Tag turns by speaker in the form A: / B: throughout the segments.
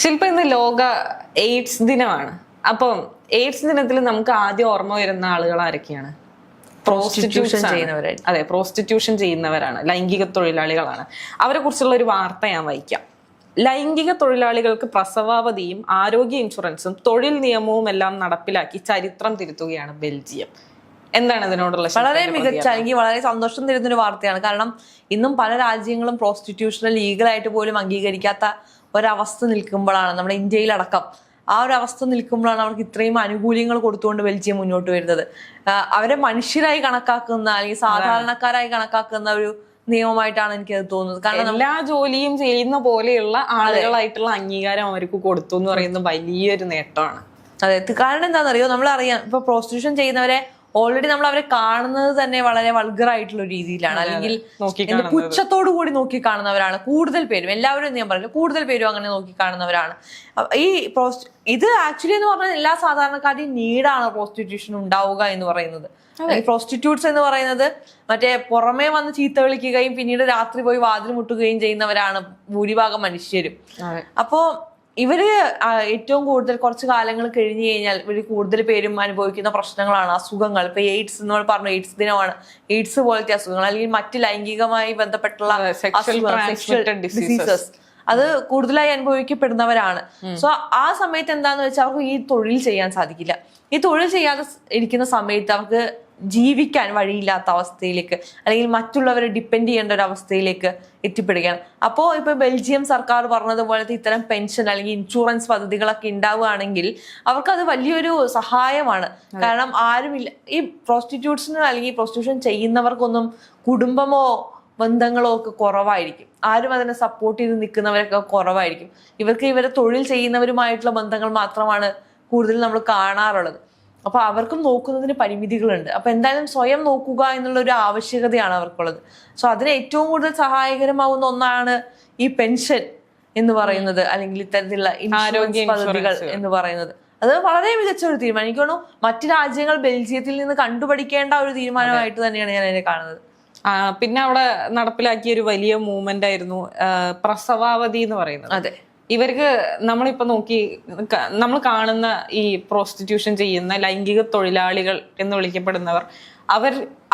A: ശില്പ ഇന്ന് ലോക എയ്ഡ്സ് ദിനമാണ്. അപ്പം എയ്ഡ്സ് ദിനത്തിൽ നമുക്ക് ആദ്യം ഓർമ്മ വരുന്ന ആളുകൾ ആരൊക്കെയാണ്?
B: പ്രോസ്റ്റിറ്റ്യൂഷൻ ചെയ്യുന്നവരാണ്.
A: അതെ, പ്രോസ്റ്റിറ്റ്യൂഷൻ ചെയ്യുന്നവരാണ്, ലൈംഗിക തൊഴിലാളികളാണ്. അവരെ കുറിച്ചുള്ള ഒരു വാർത്ത ഞാൻ വായിക്കാം. ലൈംഗിക തൊഴിലാളികൾക്ക് പ്രസവാവധിയും ആരോഗ്യ ഇൻഷുറൻസും തൊഴിൽ നിയമവും എല്ലാം നടപ്പിലാക്കി ചരിത്രം തിരുത്തുകയാണ് ബെൽജിയം. എന്താണ് ഇതിനോടുള്ള?
B: വളരെ മികച്ച, എനിക്ക് വളരെ സന്തോഷം തരുന്നൊരു വാർത്തയാണ്. കാരണം ഇന്നും പല രാജ്യങ്ങളും പ്രോസ്റ്റിറ്റ്യൂഷനെ ലീഗലായിട്ട് പോലും അംഗീകരിക്കാത്ത ഒരവസ്ഥ നിൽക്കുമ്പോഴാണ്, നമ്മുടെ ഇന്ത്യയിലടക്കം ആ ഒരു അവസ്ഥ നിൽക്കുമ്പോഴാണ് അവർക്ക് ഇത്രയും ആനുകൂല്യങ്ങൾ കൊടുത്തുകൊണ്ട് ബെൽജിയം മുന്നോട്ട് വരുന്നത്. അവരെ മനുഷ്യരായി കണക്കാക്കുന്ന അല്ലെങ്കിൽ സാധാരണക്കാരായി കണക്കാക്കുന്ന ഒരു നിയമമായിട്ടാണ് എനിക്കത് തോന്നുന്നത്. കാരണം
A: എല്ലാ ജോലിയും ചെയ്യുന്ന പോലെയുള്ള ആളുകളായിട്ടുള്ള അംഗീകാരം അവർക്ക് കൊടുത്തു എന്ന് പറയുന്നത് വലിയൊരു നേട്ടമാണ്.
B: അതെ, കാരണം എന്താണെന്നറിയോ, നമ്മളറിയാം ഇപ്പൊ പ്രോസ്റ്റിറ്റ്യൂഷൻ ചെയ്യുന്നവരെ ഓൾറെഡി നമ്മൾ അവരെ കാണുന്നത് തന്നെ വളരെ വൾഗർ ആയിട്ടുള്ള ഒരു രീതിയിലാണ്, അല്ലെങ്കിൽ പുച്ഛത്തോടു കൂടി നോക്കി കാണുന്നവരാണ് കൂടുതൽ പേരും. എല്ലാവരും ഞാൻ പറഞ്ഞു, കൂടുതൽ പേരും അങ്ങനെ നോക്കി കാണുന്നവരാണ്. ഈ ഇത് ആക്ച്വലി എന്ന് പറഞ്ഞാൽ എല്ലാ സാധാരണക്കാരുടെയും നീഡാണ് പ്രോസ്റ്റിറ്റ്യൂഷൻ ഉണ്ടാവുക എന്ന് പറയുന്നത്. ഈ പ്രോസ്റ്റിറ്റ്യൂട്ട്സ് എന്ന് പറയുന്നത് മറ്റേ പുറമേ വന്ന് ചീത്ത വിളിക്കുകയും പിന്നീട് രാത്രി പോയി വാതിൽ മുട്ടുകയും ചെയ്യുന്നവരാണ് ഭൂരിഭാഗം മനുഷ്യരും. അപ്പോ ഇവര് ഏറ്റവും കൂടുതൽ കുറച്ച് കാലങ്ങൾ കഴിഞ്ഞു കഴിഞ്ഞാൽ ഇവര് കൂടുതൽ പേരും അനുഭവിക്കുന്ന പ്രശ്നങ്ങളാണ് അസുഖങ്ങൾ. ഇപ്പൊ എയ്ഡ്സ് നമ്മൾ പറഞ്ഞു, എയ്ഡ്സ് ദിനമാണ്. എയ്ഡ്സ് പോലത്തെ അസുഖങ്ങൾ അല്ലെങ്കിൽ മറ്റ് ലൈംഗികമായി ബന്ധപ്പെട്ടുള്ള ഡിസീസസ് അത് കൂടുതലായി അനുഭവിക്കപ്പെടുന്നവരാണ്. സോ ആ സമയത്ത് എന്താന്ന് വെച്ചാൽ അവർക്ക് ഈ തൊഴിൽ ചെയ്യാൻ സാധിക്കില്ല. ഈ തൊഴിൽ ചെയ്യാതെ ഇരിക്കുന്ന സമയത്ത് അവർക്ക് ജീവിക്കാൻ വഴിയില്ലാത്ത അവസ്ഥയിലേക്ക് അല്ലെങ്കിൽ മറ്റുള്ളവരെ ഡിപ്പെൻഡ് ചെയ്യേണ്ട ഒരു അവസ്ഥയിലേക്ക് എത്തിപ്പെടുകയാണ്. അപ്പോൾ ഇപ്പൊ ബെൽജിയം സർക്കാർ പറഞ്ഞതുപോലത്തെ ഇത്തരം പെൻഷൻ അല്ലെങ്കിൽ ഇൻഷുറൻസ് പദ്ധതികളൊക്കെ ഉണ്ടാവുകയാണെങ്കിൽ അവർക്കത് വലിയൊരു സഹായമാണ്. കാരണം ആരുമില്ല, ഈ പ്രോസ്റ്റിറ്റ്യൂട്ട്സിന് അല്ലെങ്കിൽ പ്രോസ്റ്റിറ്റ്യൂഷൻ ചെയ്യുന്നവർക്കൊന്നും കുടുംബമോ ബന്ധങ്ങളോ ഒക്കെ കുറവായിരിക്കും. ആരും അതിനെ സപ്പോർട്ട് ചെയ്ത് നിൽക്കുന്നവരൊക്കെ കുറവായിരിക്കും. ഇവർക്ക് ഇവരെ തൊഴിൽ ചെയ്യുന്നവരുമായിട്ടുള്ള ബന്ധങ്ങൾ മാത്രമാണ് കൂടുതൽ നമ്മൾ കാണാറുള്ളത്. അപ്പൊ അവർക്കും നോക്കുന്നതിന് പരിമിതികളുണ്ട്. അപ്പൊ എന്തായാലും സ്വയം നോക്കുക എന്നുള്ള ഒരു ആവശ്യകതയാണ് അവർക്കുള്ളത്. സോ അതിന് ഏറ്റവും കൂടുതൽ സഹായകരമാവുന്ന ഒന്നാണ് ഈ പെൻഷൻ എന്ന് പറയുന്നത്, അല്ലെങ്കിൽ ഇത്തരത്തിലുള്ള ഇൻഷുറൻസ് പദ്ധതികൾ എന്ന് പറയുന്നത്. അത് വളരെ മികച്ച ഒരു തീരുമാനം. എനിക്ക് തോന്നുന്നു മറ്റു രാജ്യങ്ങൾ ബെൽജിയത്തിൽ നിന്ന് കണ്ടുപഠിക്കേണ്ട ഒരു തീരുമാനമായിട്ട് തന്നെയാണ് ഞാൻ അതിനെ കാണുന്നത്.
A: പിന്നെ അവിടെ നടപ്പിലാക്കിയ ഒരു വലിയ മൂവ്മെന്റ് ആയിരുന്നു പ്രസവാവധി എന്ന് പറയുന്നത്.
B: അതെ,
A: ഇവർക്ക് നമ്മളിപ്പോ നമ്മൾ കാണുന്ന ഈ പ്രോസ്റ്റിറ്റ്യൂഷൻ ചെയ്യുന്ന ലൈംഗിക തൊഴിലാളികൾ എന്ന് വിളിക്കപ്പെടുന്നവർ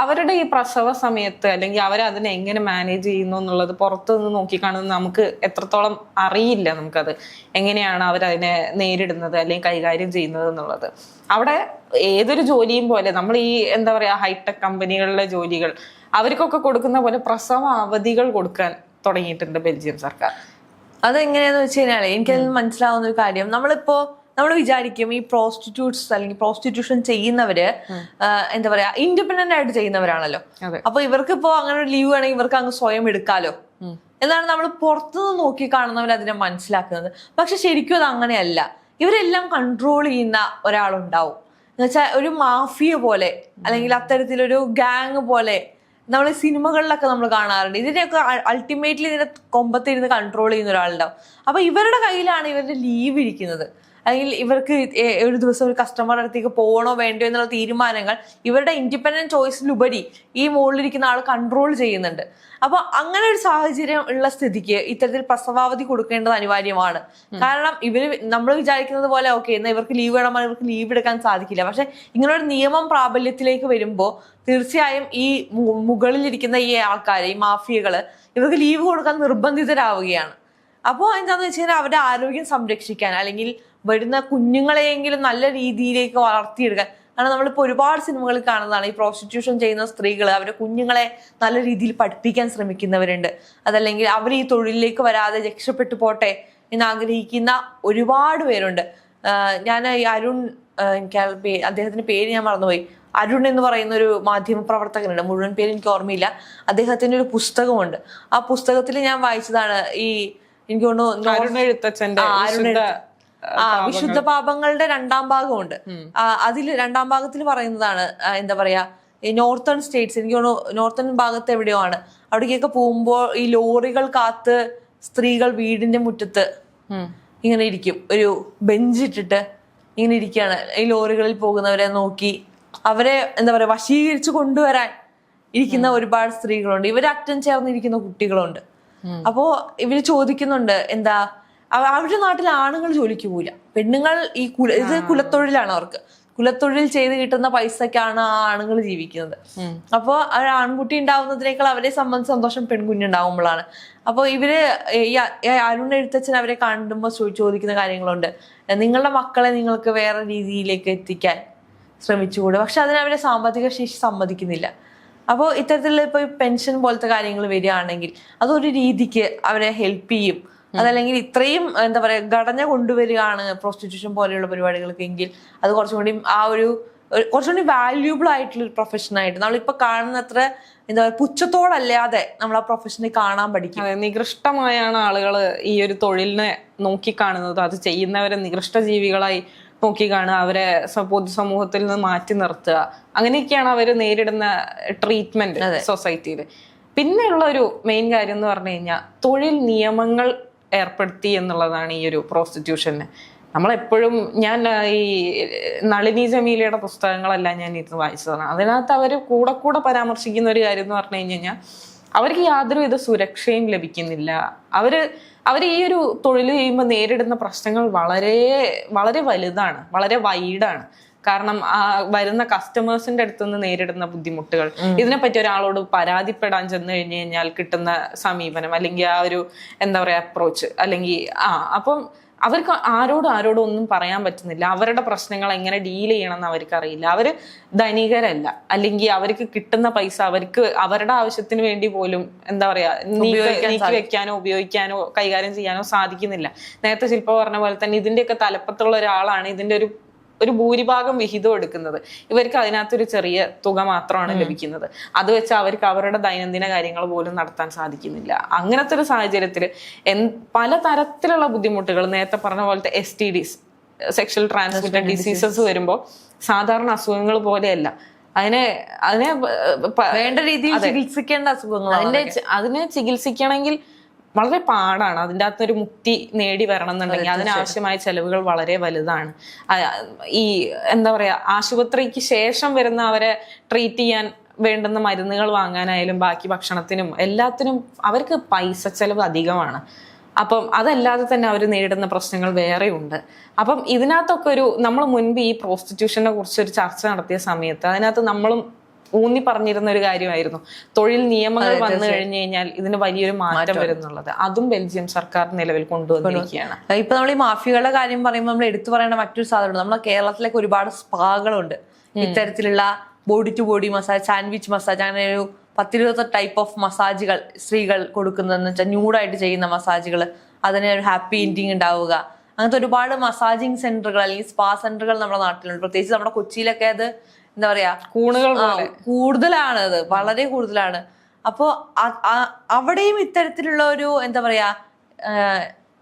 A: അവരുടെ ഈ പ്രസവ സമയത്ത് അല്ലെങ്കിൽ അവരതിനെ എങ്ങനെ മാനേജ് ചെയ്യുന്നു എന്നുള്ളത് പുറത്തുനിന്ന് നോക്കിക്കാണുന്നത് നമുക്ക് എത്രത്തോളം അറിയില്ല. നമുക്കത് എങ്ങനെയാണ് അവരതിനെ നേരിടുന്നത് അല്ലെങ്കിൽ കൈകാര്യം ചെയ്യുന്നത് എന്നുള്ളത്. അവിടെ ഏതൊരു ജോലിയും പോലെ നമ്മൾ ഈ എന്താ പറയാ ഹൈടെക് കമ്പനികളിലെ ജോലികൾ അവർക്കൊക്കെ കൊടുക്കുന്ന പോലെ പ്രസവ അവധികൾ കൊടുക്കാൻ തുടങ്ങിയിട്ടുണ്ട് ബെൽജിയം സർക്കാർ.
B: അതെങ്ങനെയാന്ന് വെച്ച് കഴിഞ്ഞാൽ എനിക്കതിൽ മനസ്സിലാവുന്ന ഒരു കാര്യം, നമ്മൾ വിചാരിക്കും ഈ പ്രോസ്റ്റിറ്റ്യൂട്ട്സ് അല്ലെങ്കിൽ പ്രോസ്റ്റിറ്റ്യൂഷൻ ചെയ്യുന്നവര് എന്താ പറയാ ഇൻഡിപെൻഡന്റ് ആയിട്ട് ചെയ്യുന്നവരാണല്ലോ. അപ്പൊ ഇവർക്ക് ഇപ്പോ അങ്ങനെ ഒരു ലീവ് വേണമെങ്കിൽ ഇവർക്ക് അങ്ങ് സ്വയം എടുക്കാലോ എന്നാണ് നമ്മൾ പുറത്തുനിന്ന് നോക്കി കാണുന്നവർ അതിനെ മനസ്സിലാക്കുന്നത്. പക്ഷെ ശരിക്കും അത് അങ്ങനെയല്ല. ഇവരെല്ലാം കൺട്രോൾ ചെയ്യുന്ന ഒരാളുണ്ടാവും. എന്നുവെച്ചാൽ ഒരു മാഫിയ പോലെ അല്ലെങ്കിൽ അത്തരത്തിലൊരു ഗാങ് പോലെ നമ്മൾ സിനിമകളിലൊക്കെ നമ്മൾ കാണാറുണ്ട്. ഇതിനെയൊക്കെ അൾട്ടിമേറ്റ്ലി ഇതിനെ കൊമ്പത്തിരുന്ന് കൺട്രോൾ ചെയ്യുന്ന ഒരാളുണ്ടാവും. അപ്പൊ ഇവരുടെ കയ്യിലാണ് ഇവരുടെ ലീവ് ഇരിക്കുന്നത്. അല്ലെങ്കിൽ ഇവർക്ക് ഒരു ദിവസം ഒരു കസ്റ്റമറുടെ അടുത്തേക്ക് പോകണോ വേണ്ടോ എന്നുള്ള തീരുമാനങ്ങൾ ഇവരുടെ ഇൻഡിപെൻഡന്റ് ചോയ്സിലുപരി ഈ മുകളിലിരിക്കുന്ന ആൾ കൺട്രോൾ ചെയ്യുന്നുണ്ട്. അപ്പൊ അങ്ങനെ ഒരു സാഹചര്യം ഉള്ള സ്ഥിതിക്ക് ഇത്തരത്തിൽ പ്രസവാവധി കൊടുക്കേണ്ടത് അനിവാര്യമാണ്. കാരണം നമ്മൾ വിചാരിക്കുന്നത് പോലെ ഓക്കെ എന്നാൽ ഇവർക്ക് ലീവ് വേണമെങ്കിൽ ഇവർക്ക് ലീവ് എടുക്കാൻ സാധിക്കില്ല. പക്ഷെ ഇങ്ങനൊരു നിയമം പ്രാബല്യത്തിലേക്ക് വരുമ്പോൾ തീർച്ചയായും ഈ മുകളിലിരിക്കുന്ന ഈ ആൾക്കാർ, ഈ മാഫിയകള് ഇവർക്ക് ലീവ് കൊടുക്കാൻ നിർബന്ധിതരാവുകയാണ്. അപ്പോൾ എന്താണെന്ന് വെച്ച് കഴിഞ്ഞാൽ അവരുടെ ആരോഗ്യം സംരക്ഷിക്കാൻ അല്ലെങ്കിൽ വരുന്ന കുഞ്ഞുങ്ങളെയെങ്കിലും നല്ല രീതിയിലേക്ക് വളർത്തിയെടുക്കാൻ. കാരണം നമ്മളിപ്പോൾ ഒരുപാട് സിനിമകളിൽ കാണുന്നതാണ് ഈ പ്രോസ്റ്റിറ്റ്യൂഷൻ ചെയ്യുന്ന സ്ത്രീകൾ അവരുടെ കുഞ്ഞുങ്ങളെ നല്ല രീതിയിൽ പഠിപ്പിക്കാൻ ശ്രമിക്കുന്നവരുണ്ട്. അതല്ലെങ്കിൽ അവർ ഈ തൊഴിലിലേക്ക് വരാതെ രക്ഷപ്പെട്ടു പോട്ടെ എന്ന് ആഗ്രഹിക്കുന്ന ഒരുപാട് പേരുണ്ട്. ഞാൻ ഈ അരുൺ, എനിക്ക് അദ്ദേഹത്തിന്റെ പേര് ഞാൻ മറന്നുപോയി, അരുൺ എന്ന് പറയുന്ന ഒരു മാധ്യമ പ്രവർത്തകനുണ്ട്, മുഴുവൻ പേര് എനിക്ക് ഓർമ്മയില്ല. അദ്ദേഹത്തിന്റെ ഒരു പുസ്തകമുണ്ട്. ആ പുസ്തകത്തിൽ ഞാൻ വായിച്ചതാണ് ഈ എനിക്ക് തോന്നുന്നു വിശുദ്ധ പാപങ്ങളുടെ 2ാം ഭാഗമുണ്ട്. അതിൽ 2ാം ഭാഗത്തിൽ പറയുന്നതാണ് എന്താ പറയാ ഈ നോർത്തേൺ സ്റ്റേറ്റ്സ്, എനിക്ക് തോന്നുന്നു നോർത്തേൺ ഭാഗത്ത് എവിടെയോ ആണ്, അവിടേക്കൊക്കെ പോകുമ്പോൾ ഈ ലോറികൾ കാത്ത് സ്ത്രീകൾ വീടിന്റെ മുറ്റത്ത് ഇങ്ങനെ ഇരിക്കും, ഒരു ബെഞ്ച് ഇട്ടിട്ട് ഇങ്ങനെ ഇരിക്കുകയാണ്. ഈ ലോറികളിൽ പോകുന്നവരെ നോക്കി അവരെ എന്താ പറയാ വശീകരിച്ചു കൊണ്ടുവരാൻ ഇരിക്കുന്ന ഒരുപാട് സ്ത്രീകളുണ്ട്. ഇവർ അറ്റം ചേർന്നിരിക്കുന്ന കുട്ടികളുണ്ട്. അപ്പോ ഇവര് ചോദിക്കുന്നുണ്ട് എന്താ അവരുടെ നാട്ടിൽ ആണുങ്ങൾ ജോലിക്ക് പോവില്ല, പെണ്ണുങ്ങൾ ഈ ഇത് കുലത്തൊഴിലാണ് അവർക്ക്. കുലത്തൊഴിൽ ചെയ്ത് കിട്ടുന്ന പൈസക്കാണ് ആ ആണുങ്ങൾ ജീവിക്കുന്നത്. അപ്പോൾ ആ ആൺകുട്ടി ഉണ്ടാവുന്നതിനേക്കാൾ അവരെ സംബന്ധിച്ച് സന്തോഷം പെൺകുഞ്ഞുണ്ടാവുമ്പോഴാണ്. അപ്പോൾ ഇവര് ഈ അരുൺ എഴുത്തച്ഛൻ അവരെ കാണുമ്പോൾ ചോദിക്കുന്ന കാര്യങ്ങളുണ്ട്. നിങ്ങളുടെ മക്കളെ നിങ്ങൾക്ക് വേറെ രീതിയിലേക്ക് എത്തിക്കാൻ ശ്രമിച്ചുകൂടെ? പക്ഷെ അതിന് അവരെ സാമ്പത്തിക ശേഷി സമ്മതിക്കുന്നില്ല. അപ്പോൾ ഇത്തരത്തിലുള്ള ഇപ്പൊ പെൻഷൻ പോലത്തെ കാര്യങ്ങൾ വരികയാണെങ്കിൽ അതൊരു രീതിക്ക് അവരെ ഹെൽപ്പ് ചെയ്യും. അതല്ലെങ്കിൽ ഇത്രയും എന്താ പറയാ ഘടന കൊണ്ടുവരികയാണ് പ്രോസ്റ്റിറ്റ്യൂഷൻ പോലെയുള്ള പരിപാടികൾക്ക് എങ്കിൽ അത് കുറച്ചുകൂടി കുറച്ചുകൂടി വാല്യൂബിൾ ആയിട്ടുള്ള ഒരു പ്രൊഫഷനായിട്ട് നമ്മളിപ്പോ കാണുന്ന അത്ര എന്താ പറയുക പുച്ഛത്തോടല്ലാതെ നമ്മൾ ആ പ്രൊഫഷനെ കാണാൻ പഠിക്കും.
A: നികൃഷ്ടമായാണ് ആളുകൾ ഈ ഒരു തൊഴിലിനെ നോക്കിക്കാണുന്നത്. അത് ചെയ്യുന്നവരെ നികൃഷ്ട ജീവികളായി നോക്കിക്കാണുക, അവരെ പൊതുസമൂഹത്തിൽ നിന്ന് മാറ്റി നിർത്തുക, അങ്ങനെയൊക്കെയാണ് അവർ നേരിടുന്ന ട്രീറ്റ്മെന്റ് സൊസൈറ്റിയിൽ. പിന്നെയുള്ള ഒരു മെയിൻ കാര്യം എന്ന് പറഞ്ഞു കഴിഞ്ഞാൽ തൊഴിൽ നിയമങ്ങൾ ഏർപ്പെടുത്തി എന്നുള്ളതാണ് ഈ ഒരു പ്രോസ്റ്റിറ്റ്യൂഷന്. നമ്മളെപ്പോഴും ഞാൻ ഈ നളിനി ജമീലയുടെ പുസ്തകങ്ങളെല്ലാം ഞാൻ ഇരുന്ന് വായിച്ചതാണ്. അതിനകത്ത് അവർ കൂടെ പരാമർശിക്കുന്ന ഒരു കാര്യം എന്ന് പറഞ്ഞു കഴിഞ്ഞാൽ അവർക്ക് യാതൊരുവിധ സുരക്ഷയും ലഭിക്കുന്നില്ല. അവർ ഈ ഒരു തൊഴിൽ ചെയ്യുമ്പോൾ നേരിടുന്ന പ്രശ്നങ്ങൾ വളരെ വളരെ വലുതാണ്, വളരെ വൈഡാണ്. കാരണം ആ വരുന്ന കസ്റ്റമേഴ്സിന്റെ അടുത്തുനിന്ന് നേരിടുന്ന ബുദ്ധിമുട്ടുകൾ, ഇതിനെപ്പറ്റി ഒരാളോട് പരാതിപ്പെടാൻ ചെന്ന് കഴിഞ്ഞു കഴിഞ്ഞാൽ കിട്ടുന്ന സമീപനം, അല്ലെങ്കിൽ ആ ഒരു എന്താ പറയാ അപ്രോച്ച്, അല്ലെങ്കിൽ അപ്പം അവർക്ക് ആരോടും ഒന്നും പറയാൻ പറ്റുന്നില്ല. അവരുടെ പ്രശ്നങ്ങൾ എങ്ങനെ ഡീൽ ചെയ്യണമെന്ന് അവർക്ക് അറിയില്ല. അവര് ധനികരല്ല, അല്ലെങ്കിൽ അവർക്ക് കിട്ടുന്ന പൈസ അവർക്ക് അവരുടെ ആവശ്യത്തിന് വേണ്ടി പോലും എന്താ പറയാ നീക്കി വെക്കാനോ ഉപയോഗിക്കാനോ കൈകാര്യം ചെയ്യാനോ സാധിക്കുന്നില്ല. നേരത്തെ ശില്പ പറഞ്ഞ പോലെ തന്നെ ഇതിന്റെയൊക്കെ തലപ്പത്തുള്ള ഒരാളാണ് ഇതിന്റെ ഒരു ഭൂരിഭാഗം വിഹിതം എടുക്കുന്നത്. ഇവർക്ക് അതിനകത്തൊരു ചെറിയ തുക മാത്രമാണ് ലഭിക്കുന്നത്. അത് വെച്ച് അവർക്ക് അവരുടെ ദൈനംദിന കാര്യങ്ങൾ പോലും നടത്താൻ സാധിക്കുന്നില്ല. അങ്ങനത്തെ ഒരു സാഹചര്യത്തിൽ പല തരത്തിലുള്ള ബുദ്ധിമുട്ടുകൾ, നേരത്തെ പറഞ്ഞ പോലത്തെ STDs, സെക്ഷൽ ട്രാൻസ്മിറ്റഡ് ഡിസീസസ് വരുമ്പോൾ സാധാരണ അസുഖങ്ങൾ പോലെയല്ല, അതിനെ
B: വേണ്ട രീതിയിൽ ചികിത്സിക്കേണ്ട അസുഖങ്ങൾ.
A: അതിനെ ചികിത്സിക്കണമെങ്കിൽ വളരെ പാടാണ്. അതിൻ്റെ അകത്തൊരു മുക്തി നേടി വരണം എന്നുണ്ടെങ്കിൽ അതിനാവശ്യമായ ചെലവുകൾ വളരെ വലുതാണ്. ഈ എന്താ പറയാ ആശുപത്രിക്ക് ശേഷം വരുന്ന അവരെ ട്രീറ്റ് ചെയ്യാൻ വേണ്ടുന്ന മരുന്നുകൾ വാങ്ങാനായാലും ബാക്കി ഭക്ഷണത്തിനും എല്ലാത്തിനും അവർക്ക് പൈസ ചെലവ് അധികമാണ്. അപ്പം അതല്ലാതെ തന്നെ അവർ നേരിടുന്ന പ്രശ്നങ്ങൾ വേറെയുണ്ട്. അപ്പം ഇതിനകത്തൊക്കെ നമ്മൾ മുൻപ് ഈ പ്രോസ്റ്റിറ്റ്യൂഷനെ കുറിച്ച് ഒരു ചർച്ച നടത്തിയ സമയത്ത് അതിനകത്ത് നമ്മളും ഊന്നി പറഞ്ഞിരുന്ന ഒരു കാര്യമായിരുന്നു തൊഴിൽ നിയമങ്ങൾ വന്നു കഴിഞ്ഞു കഴിഞ്ഞാൽ ഇതിന് വലിയൊരു മാറ്റം വരുന്നുള്ളത്. അതും ബെൽജിയം സർക്കാർ നിലവിൽ കൊണ്ടുവന്നിരിക്കുകയാണ്.
B: ഇപ്പൊ നമ്മൾ ഈ മാഫിയകളുടെ കാര്യം പറയുമ്പോൾ നമ്മൾ എടുത്തു പറയേണ്ട മറ്റൊരു സാധനമുണ്ട്. നമ്മളെ കേരളത്തിലേക്ക് ഒരുപാട് സ്പാകളുണ്ട് ഇത്തരത്തിലുള്ള body to body massage, sandwich massage, അങ്ങനെ ഒരു 10-20 ടൈപ്പ് ഓഫ് മസാജുകൾ സ്ത്രീകൾ കൊടുക്കുന്നതെന്ന് വെച്ചാൽ ന്യൂഡായിട്ട് ചെയ്യുന്ന മസാജുകൾ, അതിന് ഒരു ഹാപ്പി എൻഡിങ് ഉണ്ടാവുക, അങ്ങനത്തെ ഒരുപാട് മസാജിങ് സെന്ററുകൾ അല്ലെങ്കിൽ സ്പാ സെന്ററുകൾ നമ്മുടെ നാട്ടിലുണ്ട്. പ്രത്യേകിച്ച് നമ്മുടെ കൊച്ചിയിലൊക്കെ അത് എന്താ പറയാ കൂടുതലാണ്, അത് വളരെ കൂടുതലാണ്. അപ്പോ അവിടെയും ഇത്തരത്തിലുള്ള ഒരു എന്താ പറയാ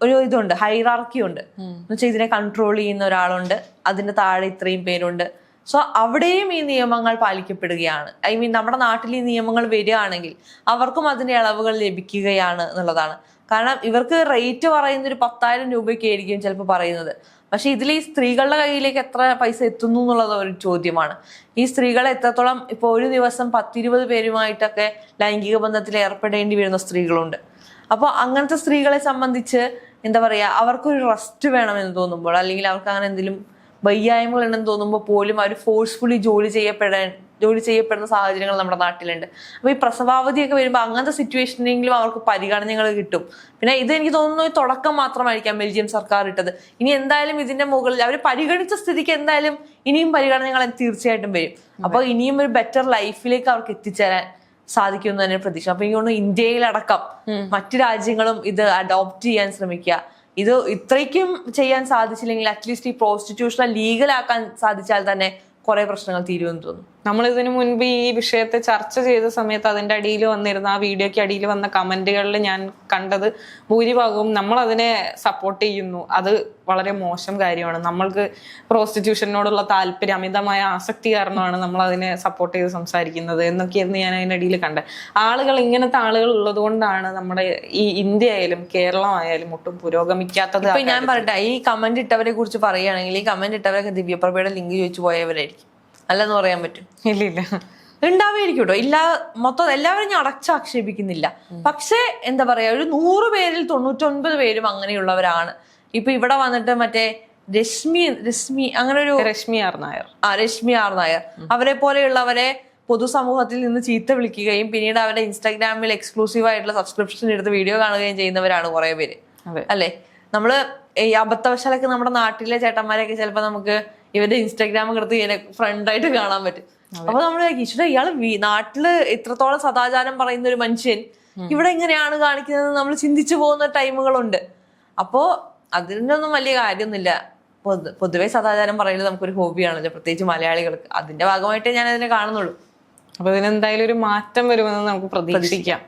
B: ഒരു ഇതുണ്ട്, ഹൈറാർക്കി ഉണ്ട്. എന്നുവെച്ചാൽ ഇതിനെ കൺട്രോൾ ചെയ്യുന്ന ഒരാളുണ്ട്, അതിന്റെ താഴെ ഇത്രയും പേരുണ്ട്. സോ അവിടെയും ഈ നിയമങ്ങൾ പാലിക്കപ്പെടുകയാണ്. നമ്മുടെ നാട്ടിൽ ഈ നിയമങ്ങൾ വരികയാണെങ്കിൽ അവർക്കും അതിന്റെ ഇളവുകൾ ലഭിക്കുകയാണ് എന്നുള്ളതാണ്. കാരണം ഇവർക്ക് റേറ്റ് പറയുന്ന ഒരു 10,000 രൂപയ്ക്ക് ആയിരിക്കും ചിലപ്പോൾ പറയുന്നത്. പക്ഷെ ഇതിൽ ഈ സ്ത്രീകളുടെ കയ്യിലേക്ക് എത്ര പൈസ എത്തുന്നു എന്നുള്ളത് ഒരു ചോദ്യമാണ്. ഈ സ്ത്രീകളെ എത്രത്തോളം ഇപ്പോൾ ഒരു ദിവസം 10-20 പേരുമായിട്ടൊക്കെ ലൈംഗിക ബന്ധത്തിൽ ഏർപ്പെടേണ്ടി വരുന്ന സ്ത്രീകളുണ്ട്. അപ്പോൾ അങ്ങനത്തെ സ്ത്രീകളെ സംബന്ധിച്ച് എന്താ പറയാ അവർക്കൊരു റെസ്റ്റ് വേണമെന്ന് തോന്നുമ്പോൾ, അല്ലെങ്കിൽ അവർക്ക് അങ്ങനെ എന്തെങ്കിലും വയ്യായ്മകൾ ഉണ്ടെന്ന് തോന്നുമ്പോൾ പോലും അവർ ഫോഴ്സ്ഫുള്ളി ജോലി ചെയ്യപ്പെടുന്ന സാഹചര്യങ്ങൾ നമ്മുടെ നാട്ടിലുണ്ട്. അപ്പൊ ഈ പ്രസവാവധിയൊക്കെ വരുമ്പോൾ അങ്ങനത്തെ സിറ്റുവേഷനെങ്കിലും അവർക്ക് പരിഗണനകൾ കിട്ടും. പിന്നെ ഇത് എനിക്ക് തോന്നുന്നു തുടക്കം മാത്രമായിരിക്കാം ബെൽജിയം സർക്കാർ ഇട്ടത്. ഇനി എന്തായാലും ഇതിന്റെ മുകളിൽ അവർ പരിഗണിച്ച സ്ഥിതിക്ക് എന്തായാലും ഇനിയും പരിഗണനകൾ തീർച്ചയായിട്ടും വരും. അപ്പൊ ഇനിയും ഒരു ബെറ്റർ ലൈഫിലേക്ക് അവർക്ക് എത്തിച്ചേരാൻ സാധിക്കുമെന്ന് തന്നെ പ്രതീക്ഷ. അപ്പൊ എനിക്ക് തോന്നുന്നു ഇന്ത്യയിലടക്കം മറ്റു രാജ്യങ്ങളും ഇത് അഡോപ്റ്റ് ചെയ്യാൻ ശ്രമിക്കുക. ഇത് ഇത്രയ്ക്കും ചെയ്യാൻ സാധിച്ചില്ലെങ്കിൽ അറ്റ്ലീസ്റ്റ് ഈ പ്രോസ്റ്റിറ്റ്യൂഷനെ ലീഗലാക്കാൻ സാധിച്ചാൽ തന്നെ കുറെ പ്രശ്നങ്ങൾ തീരുമെന്ന് തോന്നുന്നു.
A: നമ്മൾ ഇതിനു മുൻപ് ഈ വിഷയത്തെ ചർച്ച ചെയ്ത സമയത്ത് അതിന്റെ അടിയിൽ വന്നിരുന്ന ആ വീഡിയോയ്ക്ക് അടിയിൽ വന്ന കമന്റുകളിൽ ഞാൻ കണ്ടത് ഭൂരിഭാഗവും നമ്മൾ അതിനെ സപ്പോർട്ട് ചെയ്യുന്നു, അത് വളരെ മോശം കാര്യമാണ്, നമ്മൾക്ക് പ്രോസ്റ്റിറ്റ്യൂഷനോടുള്ള താല്പര്യം അമിതമായ ആസക്തി കാരണമാണ് നമ്മൾ അതിനെ സപ്പോർട്ട് ചെയ്ത് സംസാരിക്കുന്നത് എന്നൊക്കെയായിരുന്നു ഞാൻ അതിന്റെ അടിയിൽ കണ്ടത്. ഇങ്ങനത്തെ ആളുകൾ ഉള്ളത് കൊണ്ടാണ് നമ്മുടെ ഈ ഇന്ത്യ ആയാലും കേരളം ആയാലും ഒട്ടും പുരോഗമിക്കാത്തത്.
B: ഇപ്പൊ ഞാൻ പറയട്ടെ, ഈ കമന്റ് ഇട്ടവരെ കുറിച്ച് പറയുകയാണെങ്കിൽ ഈ കമന്റ് ഇട്ടവരൊക്കെ ദിവ്യപ്രഭയുടെ ലിങ്ക് ചോദിച്ചു പോയവരായിരിക്കും, അല്ലെന്ന് പറയാൻ പറ്റും.
A: ഇല്ല
B: ഉണ്ടാവുമായിരിക്കും കേട്ടോ, ഇല്ല മൊത്തം എല്ലാവരും ഞാൻ അടച്ചാക്ഷേപിക്കുന്നില്ല. പക്ഷെ എന്താ പറയാ, ഒരു 100 പേരിൽ 99 പേരും അങ്ങനെയുള്ളവരാണ്. ഇപ്പൊ ഇവിടെ വന്നിട്ട് മറ്റേ രശ്മി അങ്ങനെ ഒരു
A: രശ്മി ആർ നായർ
B: അവരെ പോലെയുള്ളവരെ പൊതുസമൂഹത്തിൽ നിന്ന് ചീത്ത വിളിക്കുകയും പിന്നീട് അവരുടെ ഇൻസ്റ്റാഗ്രാമിൽ എക്സ്ക്ലൂസീവ് ആയിട്ടുള്ള സബ്സ്ക്രിപ്ഷൻ എടുത്ത് വീഡിയോ കാണുകയും ചെയ്യുന്നവരാണ് കുറെ പേര്, അല്ലെ? നമ്മള് ഈ അബദ്ധവശാലൊക്കെ നമ്മുടെ നാട്ടിലെ ചേട്ടന്മാരെയൊക്കെ ചിലപ്പോ നമുക്ക് ഇവരുടെ ഇൻസ്റ്റാഗ്രാം എടുത്ത് ഫ്രണ്ടായിട്ട് കാണാൻ പറ്റും. അപ്പൊ നമ്മള് ഈശ്വര ഇയാള് നാട്ടില് ഇത്രത്തോളം സദാചാരം പറയുന്ന ഒരു മനുഷ്യൻ ഇവിടെ എങ്ങനെയാണ് കാണിക്കുന്നത് നമ്മൾ ചിന്തിച്ചു പോകുന്ന ടൈമുകളുണ്ട്. അപ്പോ അതിനൊന്നും വലിയ കാര്യമൊന്നുമില്ല. പൊതുവെ സദാചാരം പറയുന്നത് നമുക്കൊരു ഹോബിയാണല്ലോ, പ്രത്യേകിച്ച് മലയാളികൾക്ക്. അതിന്റെ ഭാഗമായിട്ടേ ഞാൻ അതിനെ കാണുന്നുള്ളൂ.
A: അപ്പൊ ഇതിനെന്തായാലും ഒരു മാറ്റം വരുമെന്ന് നമുക്ക് പ്രതീക്ഷിക്കാം.